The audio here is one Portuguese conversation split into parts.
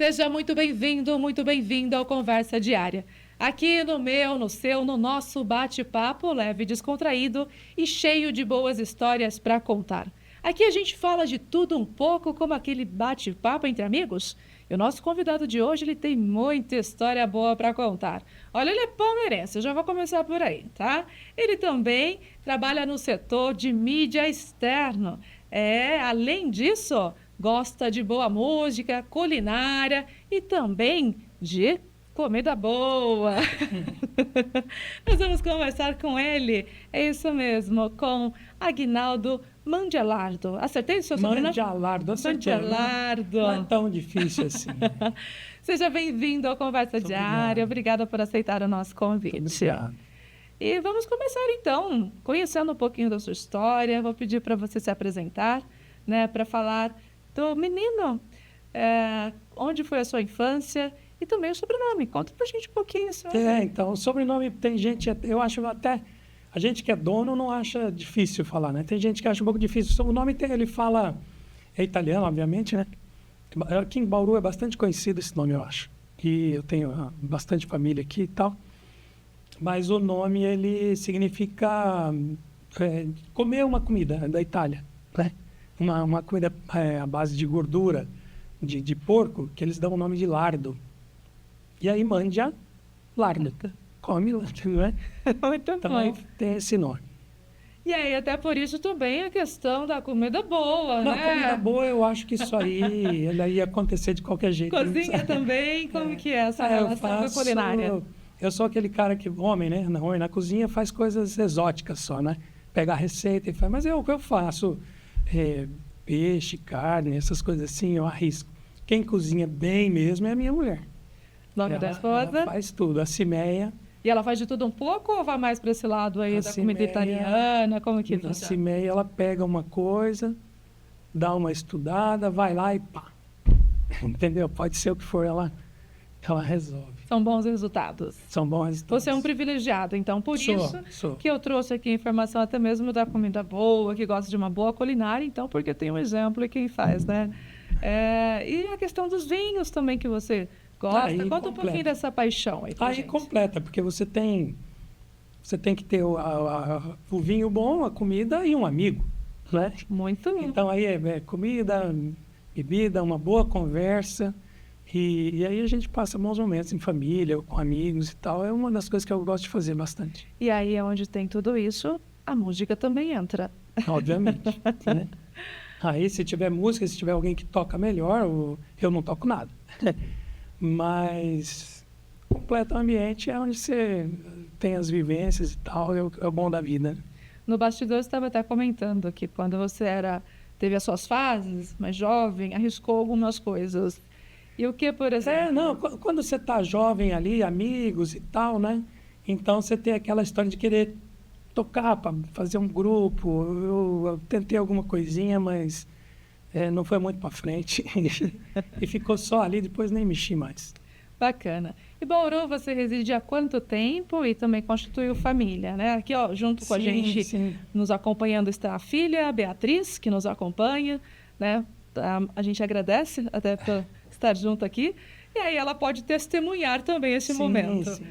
Seja muito bem-vindo, muito bem-vinda ao Conversa Diária. Aqui no meu, no seu, no nosso bate-papo leve e descontraído e cheio de boas histórias para contar. Aqui a gente fala de tudo um pouco, como aquele bate-papo entre amigos. E o nosso convidado de hoje, ele tem muita história boa para contar. Olha, ele é palmeirense, eu já vou começar por aí, tá? Ele também trabalha no setor de mídia externo. Além disso, gosta de boa música, culinária e também de comida boa. Nós vamos conversar com ele, é isso mesmo, com Aguinaldo Mangelardo. Acertei o seu sobrenome? Mangelardo, acertei. Mangelardo. Não é tão difícil assim. Seja bem-vindo ao Conversa Diária. Obrigada por aceitar o nosso convite. Obrigado. E vamos começar então, conhecendo um pouquinho da sua história. Vou pedir para você se apresentar, né, para falar do menino, onde foi a sua infância e também o sobrenome. Conta pra gente um pouquinho sobre. Então, o sobrenome tem gente, eu acho até, a gente que é dono não acha difícil falar, né? Tem gente que acha um pouco difícil. O nome ele fala, é italiano, obviamente, né? Aqui em Bauru é bastante conhecido esse nome, eu acho. E eu tenho bastante família aqui e tal. Mas o nome, ele significa comer uma comida da Itália, né? Uma comida à base de gordura de porco, que eles dão o nome de lardo. E aí, mangia lardo. Come lardo, né? Muito então, bom. tem esse nome. E aí, até por isso também a questão da comida boa, Não, né? comida boa, eu acho que isso aí ia acontecer de qualquer jeito. Cozinha também, como que é essa relação com a culinária? Eu sou aquele cara que, homem, né? Na cozinha faz coisas exóticas só, né? Pega a receita e faz. Mas eu faço peixe, carne, essas coisas assim, eu arrisco. Quem cozinha bem mesmo é a minha mulher. Nome da esposa? Ela faz tudo, a Cimeia. E ela faz de tudo um pouco ou vai mais para esse lado aí da comida italiana? Como que A Cimeia, ela pega uma coisa, dá uma estudada, vai lá e pá. Entendeu? Pode ser o que for, ela resolve. São bons resultados. São bons resultados. Você é um privilegiado, então, por Sou. Que eu trouxe aqui informação até mesmo da comida boa, que gosta de uma boa culinária, então, porque tem um exemplo e quem faz, né? E a questão dos vinhos também que você gosta. Aí Conta um pouquinho dessa paixão aí pra gente. Completa, porque você tem que ter o vinho bom, a comida e um amigo, né? Muito bom. Então, aí é comida, bebida, uma boa conversa. E aí a gente passa bons momentos em família, ou com amigos e tal. É uma das coisas que eu gosto de fazer bastante. E aí, onde tem tudo isso, a música também entra. Obviamente, né? Aí, se tiver música, se tiver alguém que toca melhor, eu não toco nada. Mas completa o ambiente é onde você tem as vivências e tal, é o bom da vida. No bastidor, você estava até comentando que quando você teve as suas fases, mais jovem, arriscou algumas coisas. E o que, por exemplo? Quando você está jovem ali, amigos e tal, né? Então você tem aquela história de querer tocar, para fazer um grupo. Eu tentei alguma coisinha, mas não foi muito para frente. E ficou só ali, depois nem mexi mais. Bacana. E Bauru, você reside há quanto tempo e também constituiu família, né? Aqui, ó, junto com a gente, nos acompanhando está a filha, a Beatriz, que nos acompanha, né? A gente agradece até por estar junto aqui. E aí ela pode testemunhar também esse momento. Sim.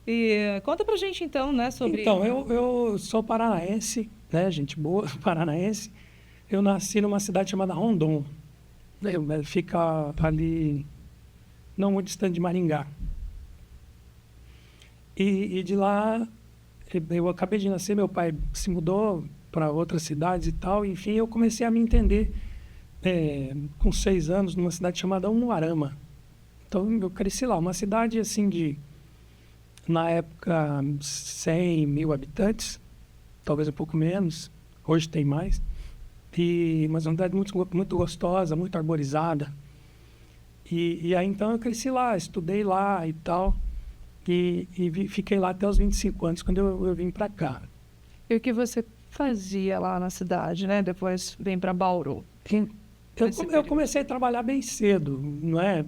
E conta pra gente então, né, sobre... Então, eu sou paranaense, né, gente boa, paranaense. Eu nasci numa cidade chamada Rondon. Fica ali, não muito distante de Maringá. E de lá, eu acabei de nascer, meu pai se mudou para outras cidades e tal. Enfim, eu comecei a me entender com 6 anos numa cidade chamada Umuarama. Então, eu cresci lá, uma cidade assim na época, 100 mil habitantes, talvez um pouco menos, hoje tem mais. Mas uma cidade muito, muito gostosa, muito arborizada. E aí, então, eu cresci lá, estudei lá e tal, e fiquei lá até os 25 anos, quando eu vim para cá. E o que você fazia lá na cidade, né? Depois vem para Bauru. Eu comecei a trabalhar bem cedo, não é?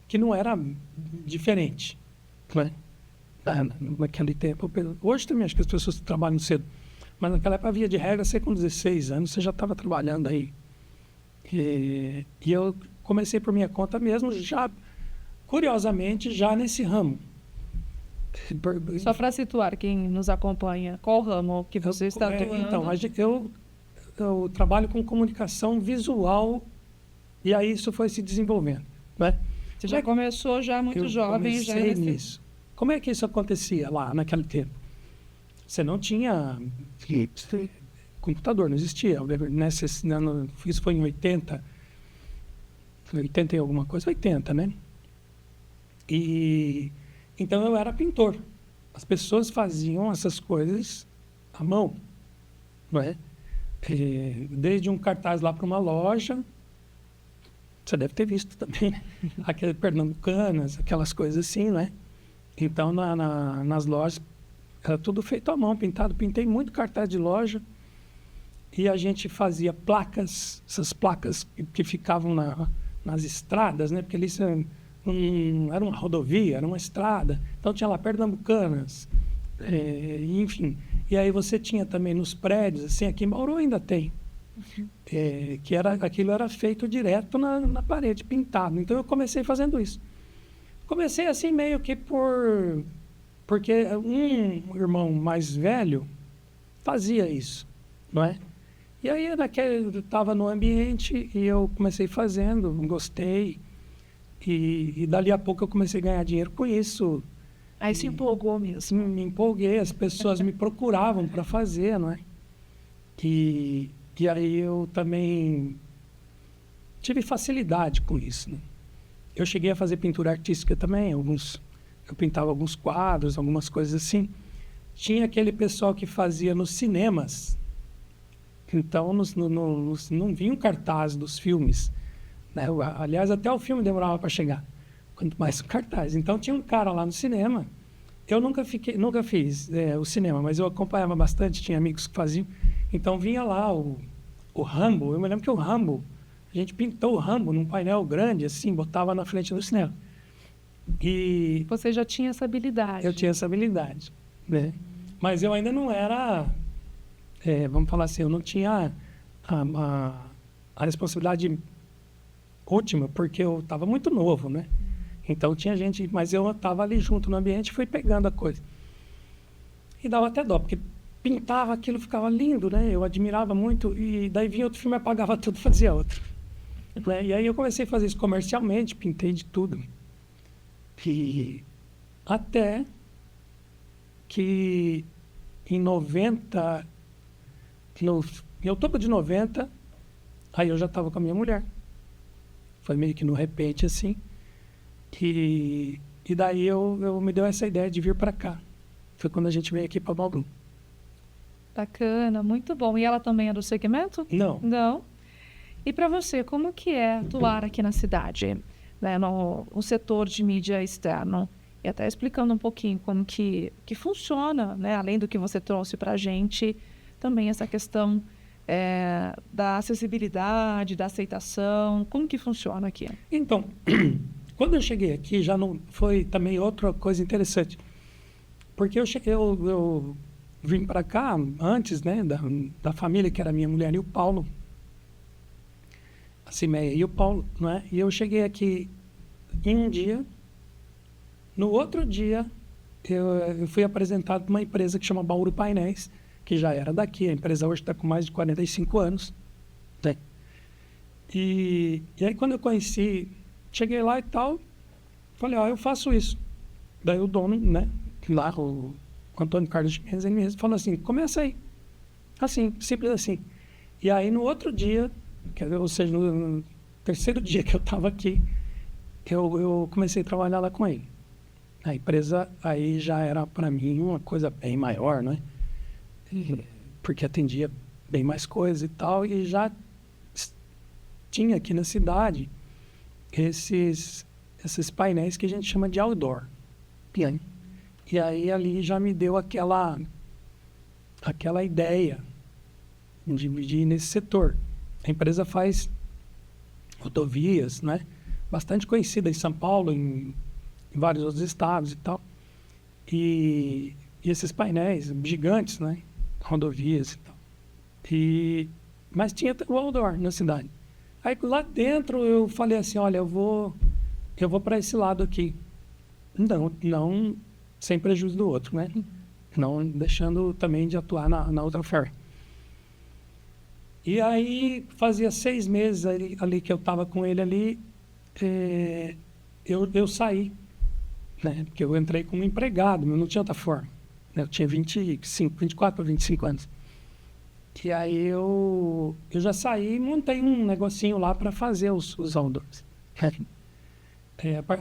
Que não era diferente, né? Naquele tempo. Hoje também acho que as pessoas trabalham cedo, mas naquela época, via de regra, você com 16 anos, você já estava trabalhando aí. E eu comecei por minha conta mesmo, já, curiosamente, já nesse ramo. Só para situar quem nos acompanha, qual ramo que você está atuando? Então, eu trabalho com comunicação visual e aí isso foi se desenvolvendo, né? Você já começou já muito jovem, já nisso. Como é que isso acontecia lá naquele tempo? Você não tinha computador, não existia. Isso foi em 80 e alguma coisa, 80, né? E então eu era pintor. As pessoas faziam essas coisas à mão, não é? Desde um cartaz lá para uma loja, você deve ter visto também, né? Aquelas pernambucanas, aquelas coisas assim, não é? Então, nas lojas, era tudo feito à mão, pintado. Pintei muito cartaz de loja e a gente fazia placas, essas placas que ficavam nas estradas, né? Porque ali era uma rodovia, era uma estrada. Então, tinha lá pernambucanas, enfim. E aí você tinha também nos prédios, assim, aqui em Bauru ainda tem, aquilo era feito direto na parede, pintado. Então, eu comecei fazendo isso. Comecei assim meio que porque um irmão mais velho fazia isso, não é? E aí eu estava no ambiente e eu comecei fazendo, gostei. E dali a pouco eu comecei a ganhar dinheiro com isso. Aí se empolgou mesmo. Me empolguei, as pessoas me procuravam para fazer, não é? E aí eu também tive facilidade com isso, né? Eu cheguei a fazer pintura artística também, eu pintava alguns quadros, algumas coisas assim. Tinha aquele pessoal que fazia nos cinemas, então não vinha o cartaz dos filmes, né? Aliás, até o filme demorava para chegar, quanto mais o cartaz. Então tinha um cara lá no cinema, eu nunca fiz o cinema, mas eu acompanhava bastante, tinha amigos que faziam. Então vinha lá o Rambo, eu me lembro que o Rambo, a gente pintou o Rambo num painel grande, assim, botava na frente do cinema. E você já tinha essa habilidade? Eu tinha essa habilidade, né? Mas eu ainda não era, vamos falar assim, eu não tinha a responsabilidade última, porque eu estava muito novo, né? Então tinha gente, mas eu estava ali junto no ambiente e fui pegando a coisa. E dava até dó, porque pintava aquilo, ficava lindo, né? Eu admirava muito, e daí vinha outro filme, apagava tudo, fazia outro. Né? E aí eu comecei a fazer isso comercialmente, pintei de tudo. E até que em 90, em outubro de 90, aí eu já estava com a minha mulher. Foi meio que no repente, assim. E daí eu me deu essa ideia de vir para cá. Foi quando a gente veio aqui para Bauru. Bacana, muito bom. E ela também é do segmento? Não. Não. E para você, como que é atuar aqui na cidade, né, no setor de mídia externo? E até explicando um pouquinho como que funciona, né, além do que você trouxe para a gente, também essa questão da acessibilidade, da aceitação, como que funciona aqui? Então, quando eu cheguei aqui, já não foi também outra coisa interessante, porque eu vim para cá antes, né, da família, que era minha mulher e o Paulo, a Cimeia e o Paulo, não é? E eu cheguei aqui em um dia, no outro dia eu fui apresentado para uma empresa que chama Bauru Painéis, que já era daqui, a empresa hoje está com mais de 45 anos, né? E aí quando eu conheci, cheguei lá e tal, falei, eu faço isso. Daí o dono, né, lá, o Antônio Carlos Jimenez, ele me falou assim, começa aí, assim, simples assim. E aí no outro dia, ou seja, no terceiro dia que eu estava aqui, eu comecei a trabalhar lá com ele. A empresa aí já era para mim uma coisa bem maior, né? Porque atendia bem mais coisas e tal, e já tinha aqui na cidade esses painéis que a gente chama de outdoor. E aí ali já me deu aquela ideia de ir nesse setor. A empresa faz rodovias, né? Bastante conhecida em São Paulo, em vários outros estados e tal. E esses painéis gigantes, né? Rodovias e tal. Mas tinha o outdoor na cidade. Aí lá dentro eu falei assim, olha, eu vou para esse lado aqui. Não sem prejuízo do outro, né? Não deixando também de atuar na outra ferry. E aí, fazia 6 meses ali que eu estava com ele ali, eu saí, né? Porque eu entrei como empregado, mas não tinha outra forma. Né? Eu tinha 24 para 25 anos. E aí eu já saí e montei um negocinho lá para fazer os outdoors.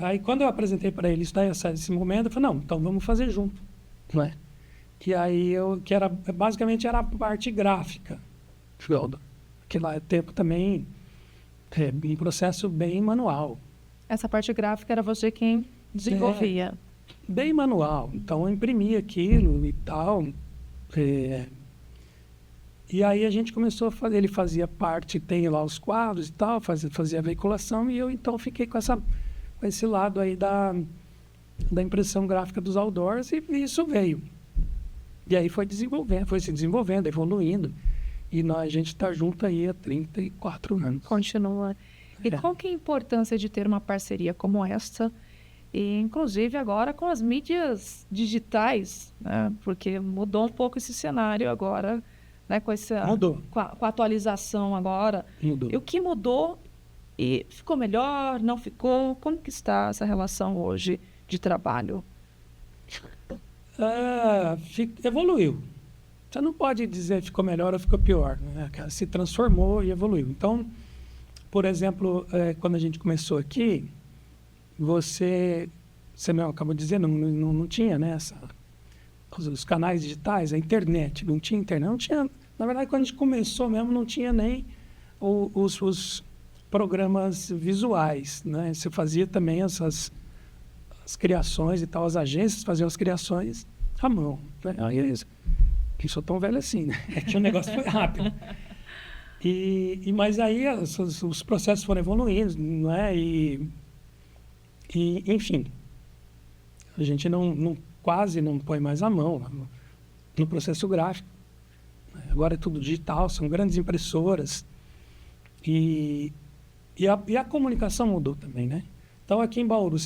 Aí quando eu apresentei para ele esse momento, eu falei, não, então vamos fazer junto, não é? E aí basicamente era a parte gráfica. Que lá é tempo também, um processo bem manual. Essa parte gráfica era você quem desenvolvia? Bem manual. Então eu imprimia aquilo e tal. E aí a gente começou a fazer, ele fazia parte, tem lá os quadros e tal, fazia a veiculação, e eu então fiquei com esse lado aí da impressão gráfica dos outdoors, e isso veio. E aí foi se desenvolvendo, evoluindo. E a gente está junto aí há 34 anos. Continua. E qual que é a importância de ter uma parceria como essa? E, inclusive, agora com as mídias digitais, né? Porque mudou um pouco esse cenário agora, né? Mudou. Com a atualização agora. Mudou. E o que mudou? E ficou melhor? Não ficou? Como que está essa relação hoje de trabalho? Evoluiu. Você não pode dizer ficou melhor ou ficou pior, né? Se transformou e evoluiu. Então, por exemplo, quando a gente começou aqui, você mesmo acabou de dizer, não tinha, né, os canais digitais, a internet, não tinha internet, não tinha. Na verdade, quando a gente começou mesmo, não tinha nem os programas visuais, né? Você fazia também as criações e tal, as agências faziam as criações à mão, né? Aí eu sou tão velho assim, né? É que o negócio foi rápido. Mas aí os processos foram evoluindo, não é? E enfim, a gente quase não põe mais a mão no processo gráfico. Agora é tudo digital, são grandes impressoras. E a comunicação mudou também, né? Então, aqui em Bauru,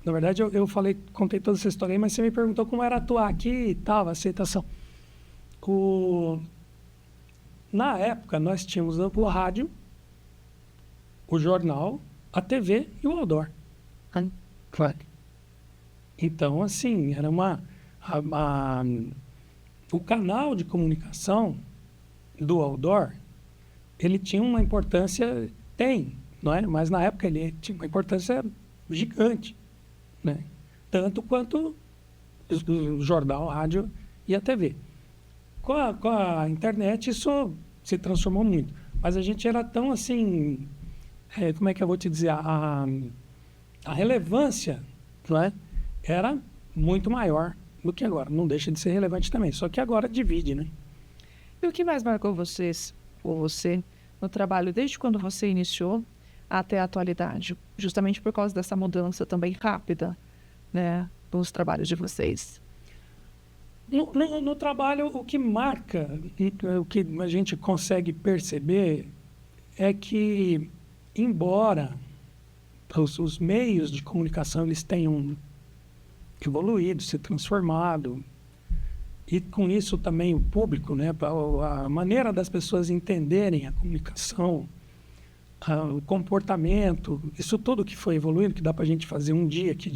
na verdade, eu contei toda essa história aí, mas você me perguntou como era atuar aqui e tal, a aceitação. Na época, nós tínhamos o rádio, o jornal, a TV e o outdoor. Claro. Então, assim, era o canal de comunicação do outdoor, ele tinha uma importância, não é? Mas na época ele tinha uma importância gigante, né? Tanto quanto o jornal, a rádio e a TV. Com a internet, isso se transformou muito. Mas a gente era tão assim, como é que eu vou te dizer? A relevância, não é? Era muito maior do que agora. Não deixa de ser relevante também, só que agora divide, né? E o que mais marcou você no trabalho desde quando você iniciou até a atualidade? Justamente por causa dessa mudança também rápida, né, nos trabalhos de vocês. No trabalho, o que marca, o que a gente consegue perceber é que, embora os meios de comunicação eles tenham evoluído, se transformado, e com isso também o público, né, a maneira das pessoas entenderem a comunicação, o comportamento, isso tudo que foi evoluindo, que dá para a gente fazer um dia aqui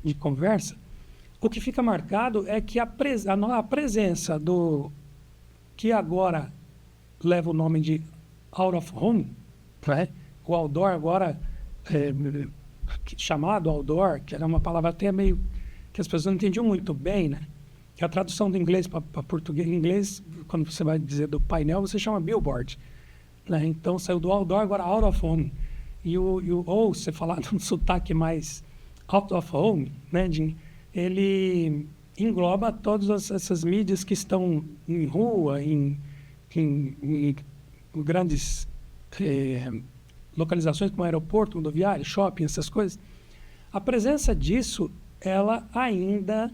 de conversa, o que fica marcado é que a presença do que agora leva o nome de out of home, né? O outdoor agora chamado outdoor, que era uma palavra até meio que as pessoas não entendiam muito bem, né? Que a tradução do inglês para português, em inglês, quando você vai dizer do painel, você chama billboard, né? Então saiu do outdoor, agora out of home. Ou você falar num sotaque mais out of home, né? Ele engloba todas essas mídias que estão em rua, em grandes localizações como aeroporto, rodoviário, shopping, essas coisas. A presença disso, ela ainda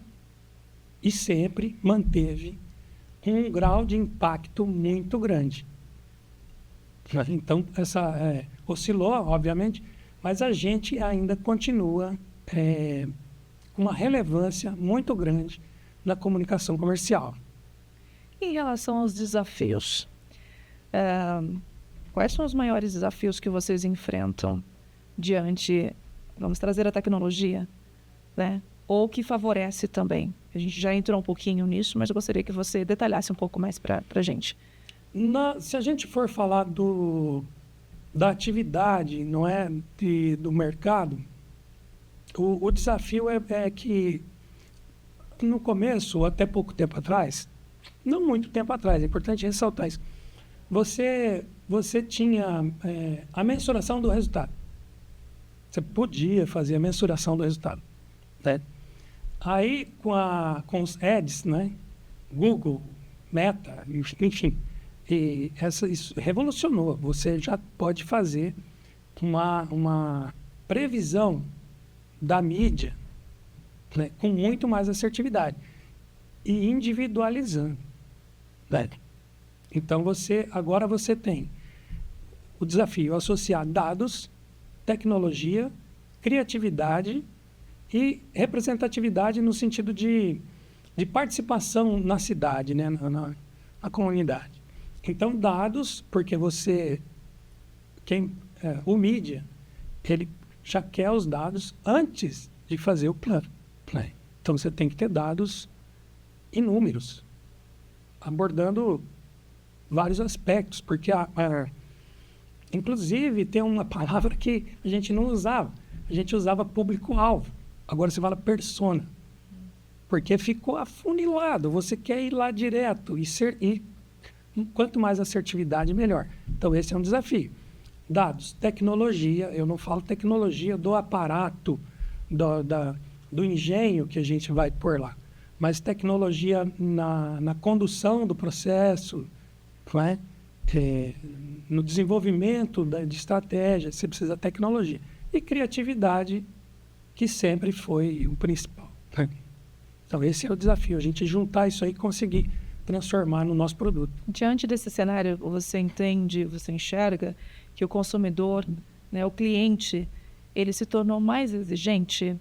e sempre manteve um grau de impacto muito grande. Então, oscilou, obviamente, mas a gente ainda continua com uma relevância muito grande na comunicação comercial. Em relação aos desafios, quais são os maiores desafios que vocês enfrentam diante, vamos trazer a tecnologia, né? Ou que favorece também? A gente já entrou um pouquinho nisso, mas eu gostaria que você detalhasse um pouco mais para a gente. Se a gente for falar da atividade, não é, do mercado, o desafio é que no começo, ou até pouco tempo atrás, não muito tempo atrás, é importante ressaltar isso, você tinha a mensuração do resultado. Você podia fazer a mensuração do resultado, né? Aí, com os ads, né? Google, Meta, enfim, isso revolucionou. Você já pode fazer uma previsão da mídia, né, com muito mais assertividade e individualizando, né? Então, agora você tem o desafio associar dados, tecnologia, criatividade e representatividade no sentido de participação na cidade, né, na comunidade. Então, dados, porque o mídia, ele já quer os dados antes de fazer o plano, né? Então, você tem que ter dados inúmeros, abordando vários aspectos, porque inclusive tem uma palavra que a gente não usava. A gente usava público-alvo. Agora você fala persona. Porque ficou afunilado. Você quer ir lá direto e quanto mais assertividade, melhor. Então, esse é um desafio. Dados, tecnologia. Eu não falo tecnologia do aparato, do engenho que a gente vai pôr lá, mas tecnologia na condução do processo, não é? No desenvolvimento de estratégia, você precisa de tecnologia. E criatividade, que sempre foi o principal, né? Então, esse é o desafio, a gente juntar isso aí e conseguir transformar no nosso produto. Diante desse cenário, você entende, você enxerga que o consumidor, né, o cliente, ele se tornou mais exigente?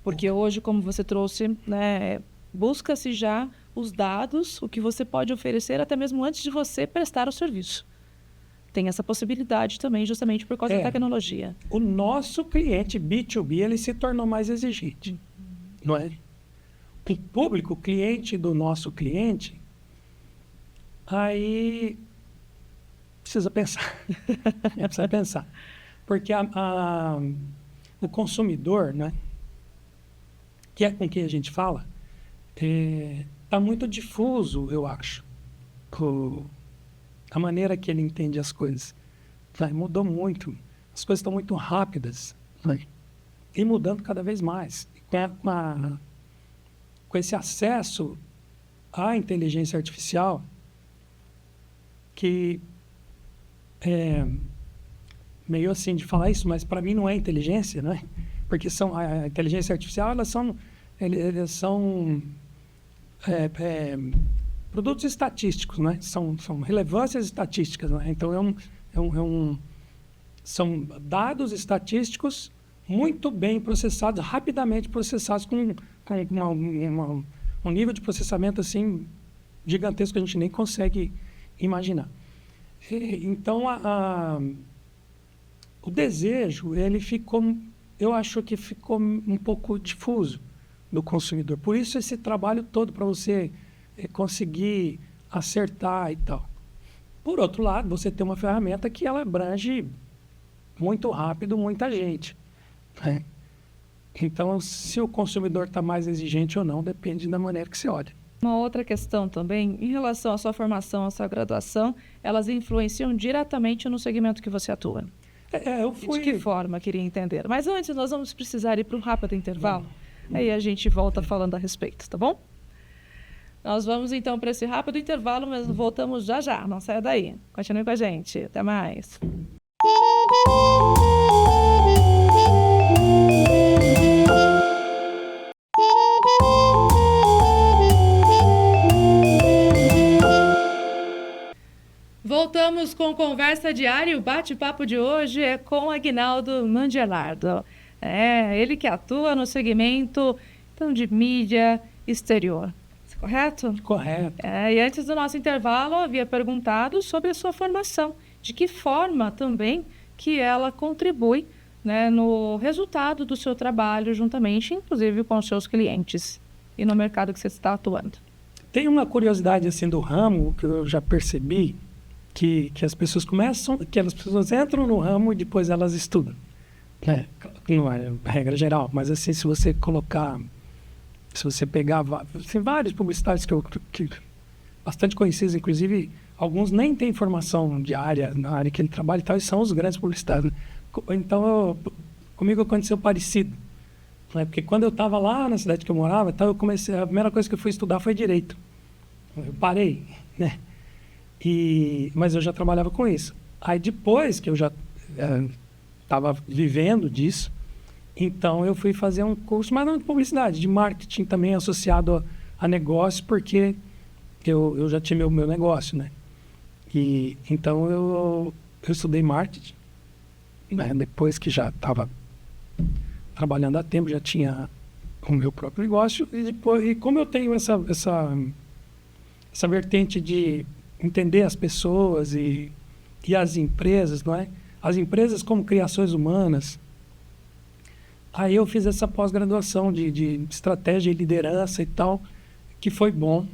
Porque hoje, como você trouxe, né, busca-se já os dados, o que você pode oferecer até mesmo antes de você prestar o serviço. Tem essa possibilidade também, justamente por causa da tecnologia. O nosso cliente B2B, ele se tornou mais exigente, não é? O público, o cliente do nosso cliente, aí precisa pensar. Precisa pensar. Porque o consumidor, né, que é com quem a gente fala, está muito difuso, eu acho, a maneira que ele entende as coisas. Mudou muito. As coisas estão muito rápidas, né? E mudando cada vez mais. Com esse acesso à inteligência artificial, que meio assim de falar isso, mas para mim não é inteligência, né? Porque a inteligência artificial, eles são produtos estatísticos, né? São relevâncias estatísticas, né? Então, são dados estatísticos muito bem processados, rapidamente processados, com um nível de processamento assim gigantesco que a gente nem consegue imaginar. Então, o desejo, eu acho que ficou um pouco difuso do consumidor. Por isso, esse trabalho todo para você conseguir acertar e tal. Por outro lado, você tem uma ferramenta que ela abrange muito rápido muita gente, né? Então, se o consumidor está mais exigente ou não, depende da maneira que você olha. Uma outra questão também, em relação à sua formação, à sua graduação, elas influenciam diretamente no segmento que você atua. De que forma, queria entender. Mas antes, nós vamos precisar ir para um rápido intervalo. Aí a gente volta falando a respeito, tá bom? Nós vamos então para esse rápido intervalo, mas voltamos já já. Não saia daí. Continue com a gente. Até mais. Voltamos com Conversa Diária. O bate-papo de hoje é com Aguinaldo Mangelardo. Ele que atua no segmento então, de mídia exterior. Correto? Correto. E antes do nosso intervalo, eu havia perguntado sobre a sua formação. De que forma também que ela contribui, né, no resultado do seu trabalho, juntamente, inclusive, com os seus clientes e no mercado que você está atuando. Tem uma curiosidade assim do ramo que eu já percebi, que as pessoas as pessoas entram no ramo e depois elas estudam. Não é regra geral, mas assim, se você pegar tem vários publicitários que bastante conhecidos, inclusive alguns nem têm formação de área, na área que ele trabalha e tal, e são os grandes publicitários. Então, comigo aconteceu parecido. Porque quando eu estava lá na cidade que eu morava, então a primeira coisa que eu fui estudar foi Direito. Eu parei, né? Mas eu já trabalhava com isso. Aí depois que eu já estava vivendo disso, então eu fui fazer um curso, mas não de publicidade, de marketing também associado a negócio, porque eu já tinha meu negócio, né? Então eu estudei marketing, né? Depois que já estava trabalhando há tempo, já tinha o meu próprio negócio, e como eu tenho essa vertente de entender as pessoas e as empresas, não é? As empresas como criações humanas, aí eu fiz essa pós-graduação de estratégia e liderança e tal, que foi bom,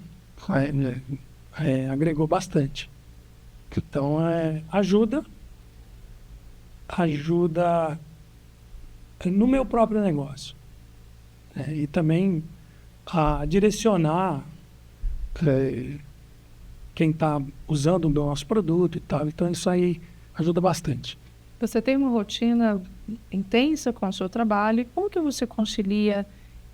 agregou bastante. Então, ajuda no meu próprio negócio. E também a direcionar quem está usando o nosso produto e tal. Então, isso aí ajuda bastante. Você tem uma rotina intensa com o seu trabalho. Como que você concilia,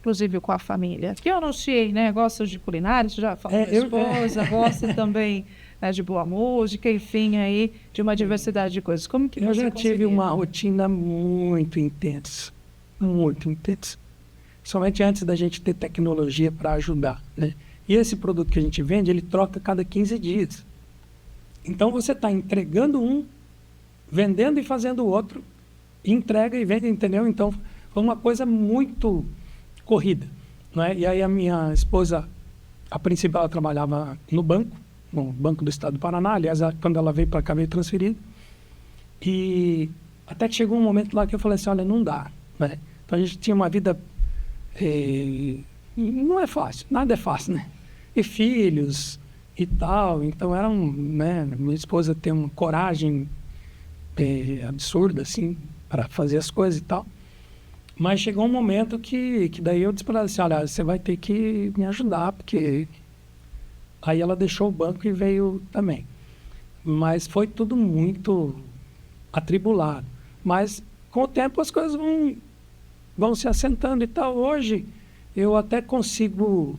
inclusive, com a família? Que eu anunciei, né? Gosta de culinária, você já falou da esposa, gosta também, né, de boa música, enfim, aí, de uma diversidade de coisas. Como que eu você já concilia? tive uma rotina muito intensa. Somente antes da gente ter tecnologia para ajudar, né? E esse produto que a gente vende, ele troca a cada 15 dias. Então, você está entregando um, vendendo e fazendo o outro, entrega e vende, entendeu? Então, foi uma coisa muito corrida, não é? E aí a minha esposa, a principal, ela trabalhava no Banco do Estado do Paraná. Aliás, quando ela veio para cá, veio transferida. E até que chegou um momento lá que eu falei assim, olha, não dá, né? Então, a gente tinha uma vida... não é fácil, nada é fácil, né? E filhos e tal, então né? Minha esposa tem uma coragem absurda, assim, para fazer as coisas e tal. Mas chegou um momento que daí eu disse para ela assim, olha, você vai ter que me ajudar, porque... Aí ela deixou o banco e veio também. Mas foi tudo muito atribulado. Mas com o tempo as coisas vão se assentando e tal. Hoje eu até consigo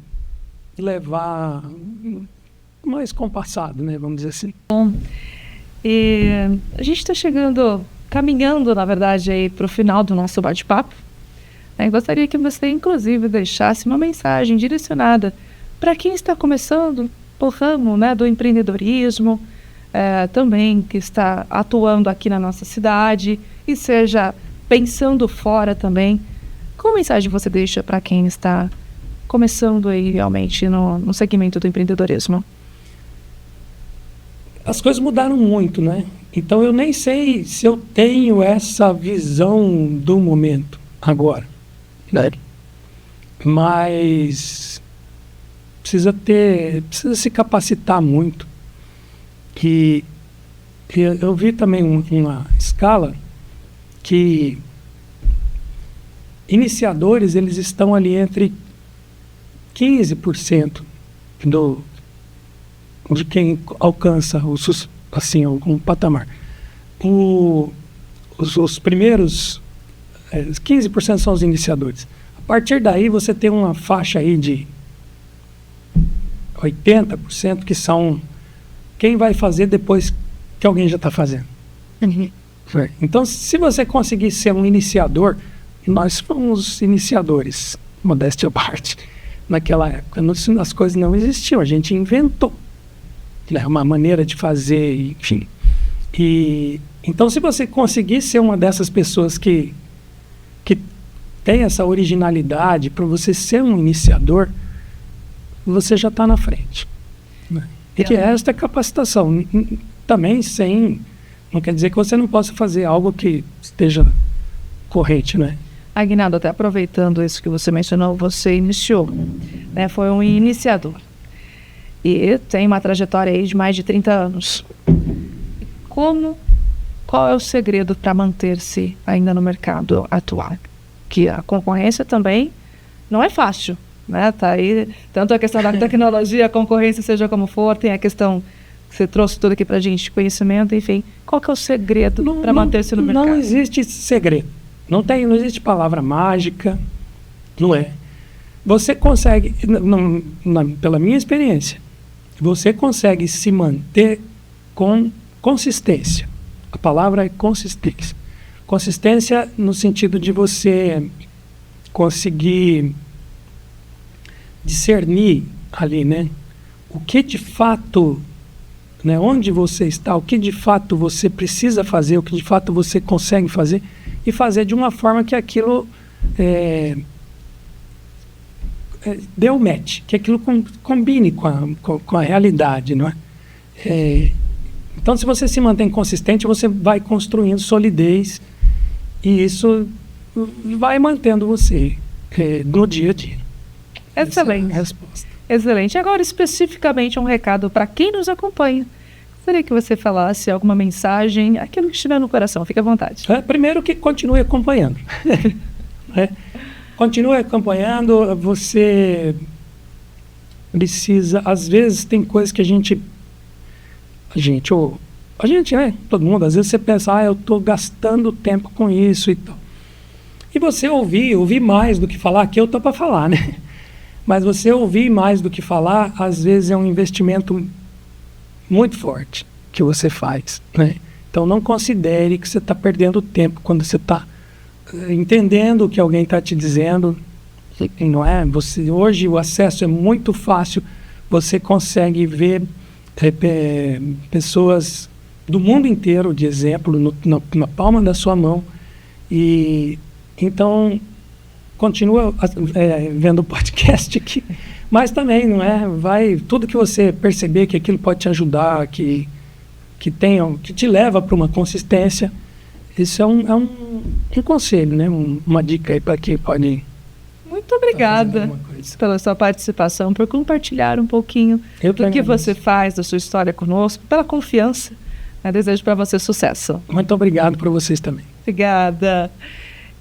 levar mais compassado, né? Vamos dizer assim. Bom, e a gente está caminhando, na verdade, aí para o final do nosso bate-papo. Gostaria que você, inclusive, deixasse uma mensagem direcionada para quem está começando o ramo, né, do empreendedorismo, também que está atuando aqui na nossa cidade e seja pensando fora também. Qual mensagem você deixa para quem está começando aí realmente no segmento do empreendedorismo? As coisas mudaram muito, né? Então eu nem sei se eu tenho essa visão do momento agora, né? Mas precisa se capacitar muito. Que eu vi também uma escala que iniciadores, eles estão ali entre 15% de quem alcança assim, algum patamar. Os primeiros 15% são os iniciadores. A partir daí você tem uma faixa aí de 80% que são quem vai fazer depois que alguém já está fazendo. Uhum. Então, se você conseguir ser um iniciador, nós fomos iniciadores, modéstia à parte, naquela época. As coisas não existiam, a gente inventou. né? Uma maneira de fazer, enfim. Então, se você conseguir ser uma dessas pessoas que tem essa originalidade, para você ser um iniciador, você já está na frente. Né? E que esta é capacitação. Também não quer dizer que você não possa fazer algo que esteja corrente, né? Aguinaldo, até aproveitando isso que você mencionou, você iniciou, né? Foi um iniciador. E tem uma trajetória aí de mais de 30 anos. Qual é o segredo para manter-se ainda no mercado atual? Que a concorrência também não é fácil, né? Tá aí, tanto a questão da tecnologia, a concorrência, seja como for, tem a questão que você trouxe tudo aqui para a gente, conhecimento, enfim. Qual que é o segredo para manter-se no mercado? Não existe segredo. Não existe palavra mágica, não é. Você consegue, pela minha experiência, você consegue se manter com consistência. A palavra é consistência. Consistência no sentido de você conseguir discernir ali, né? O que de fato, né? Onde você está, o que de fato você precisa fazer, o que de fato você consegue fazer, e fazer de uma forma que aquilo dê o match, que aquilo combine com a realidade, não é? Então, se você se mantém consistente, você vai construindo solidez e isso vai mantendo você no dia a dia. Excelente. Essa é a resposta. Excelente. Agora, especificamente, um recado para quem nos acompanha. Gostaria que você falasse alguma mensagem, aquilo que estiver no coração. Fique à vontade. Primeiro que continue acompanhando. Continue acompanhando. Você precisa... Às vezes tem coisas que a gente, né? Todo mundo, às vezes você pensa, eu estou gastando tempo com isso e tal. E você ouvir mais do que falar, aqui eu estou para falar, né? Mas você ouvir mais do que falar, às vezes é um investimento muito forte que você faz, né? Então não considere que você está perdendo tempo quando você está entendendo o que alguém está te dizendo, não é? Hoje o acesso é muito fácil, você consegue ver pessoas do mundo inteiro de exemplo na palma da sua mão, e então continua vendo o podcast aqui, mas também, não é? Tudo que você perceber que aquilo pode te ajudar, que te leva para uma consistência, isso é um conselho, né? Uma dica aí para quem pode... Muito obrigada pela sua participação, por compartilhar um pouquinho do que você faz, da sua história conosco, pela confiança. Desejo para você sucesso. Muito obrigado para vocês também. Obrigada.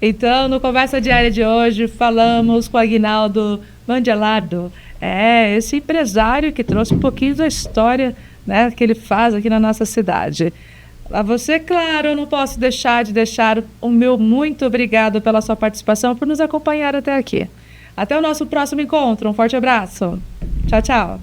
Então, no Conversa Diária de hoje, falamos com o Aguinaldo Mangelardo, esse empresário que trouxe um pouquinho da história, né, que ele faz aqui na nossa cidade. A você, claro, eu não posso deixar o meu muito obrigado pela sua participação, por nos acompanhar até aqui. Até o nosso próximo encontro. Um forte abraço. Tchau, tchau.